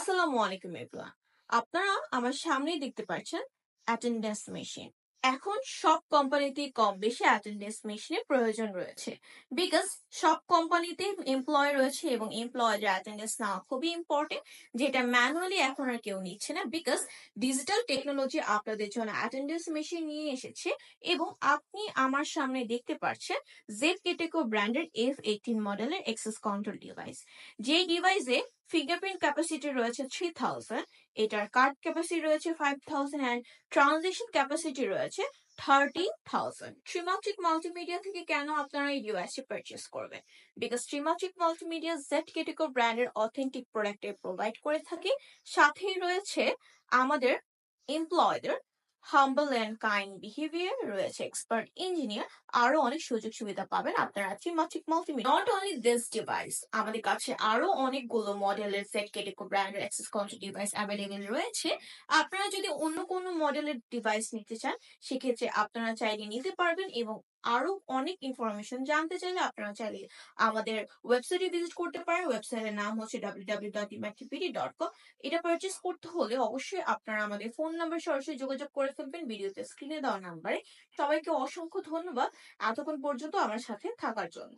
আসসালামু আলাইকুম এভরিওয়ান। আপনারা আমার সামনেই দেখতে পাচ্ছেন অ্যাটেন্ডেন্স মেশিন। এখন সব কোম্পানিতেই কম বেশি অ্যাটেন্ডেন্স মেশিনের প্রয়োজন রয়েছে। বিকজ সব কোম্পানিতে এমপ্লয় রয়েছে এবং এমপ্লয়ীদের অ্যাটেন্ডেন্স নেওয়া খুবই ইম্পর্টেন্ট, যেটা ম্যানুয়ালি এখন আর কেউ নিচ্ছে না। বিকজ ডিজিটাল টেকনোলজি আপনাদের জন্য অ্যাটেন্ডেন্স মেশিন নিয়ে এসেছে। এবং আপনি আমার সামনে দেখতে পাচ্ছেন জেড কেটেকো ব্র্যান্ডের F18 মডেলের এক্সেস কন্ট্রোল ডিভাইস। যে ডিভাইসে ফিঙ্গারপ্রিন্ট ক্যাপাসিটি রয়েছে 3000, এটার কার্ড ক্যাপাসিটি রয়েছে 5000 অ্যান্ড ট্রানজিশন ক্যাপাসিটি রয়েছে 30,000। ত্রিমাত্রিক মাল্টিমিডিয়া থেকে কেন আপনারা এই ডিভাইসটি পারচেস করবেন? বিকজ ত্রিমাত্রিক মাল্টিমিডিয়া জেড কেটিকো ব্র্যান্ডের অথেন্টিক প্রোডাক্টে প্রোভাইড করে থাকে। সাথেই রয়েছে আমাদের এমপ্লয়ীদের হাম্বল অ্যান্ড কাইন্ড বিহেভিয়ার, রয়েছে এক্সপার্ট ইঞ্জিনিয়ার, আরো অনেক সুযোগ সুবিধা পাবেন আপনারা ত্রিমাত্রিক multimedia. Not only this device, আমাদের কাছে আরো অনেকগুলো মডেলের জেড কেটিকো ব্র্যান্ডের অ্যাক্সেস কন্ট্রোল ডিভাইস অ্যাভেলেবেল রয়েছে। আপনারা যদি অন্য কোনো মডেলের ডিভাইস নিতে চান, সেক্ষেত্রে আপনারা চাইলে নিতে পারবেন। এবং আরো অনেক ইনফরমেশন জানতে চাইলে আপনারা চাইলে আমাদের ওয়েবসাইটে ভিজিট করতে পারেন। ওয়েবসাইটের নাম হচ্ছে www.dimactpd.com। এটা পারচেস করতে হলে অবশ্যই আপনারা আমাদের ফোন নাম্বার সরাসরি যোগাযোগ করে ফেলবেন ভিডিওতে স্ক্রিনে দেওয়া নাম্বারে। সবাইকে অসংখ্য ধন্যবাদ এতক্ষণ পর্যন্ত আমার সাথে থাকার জন্য।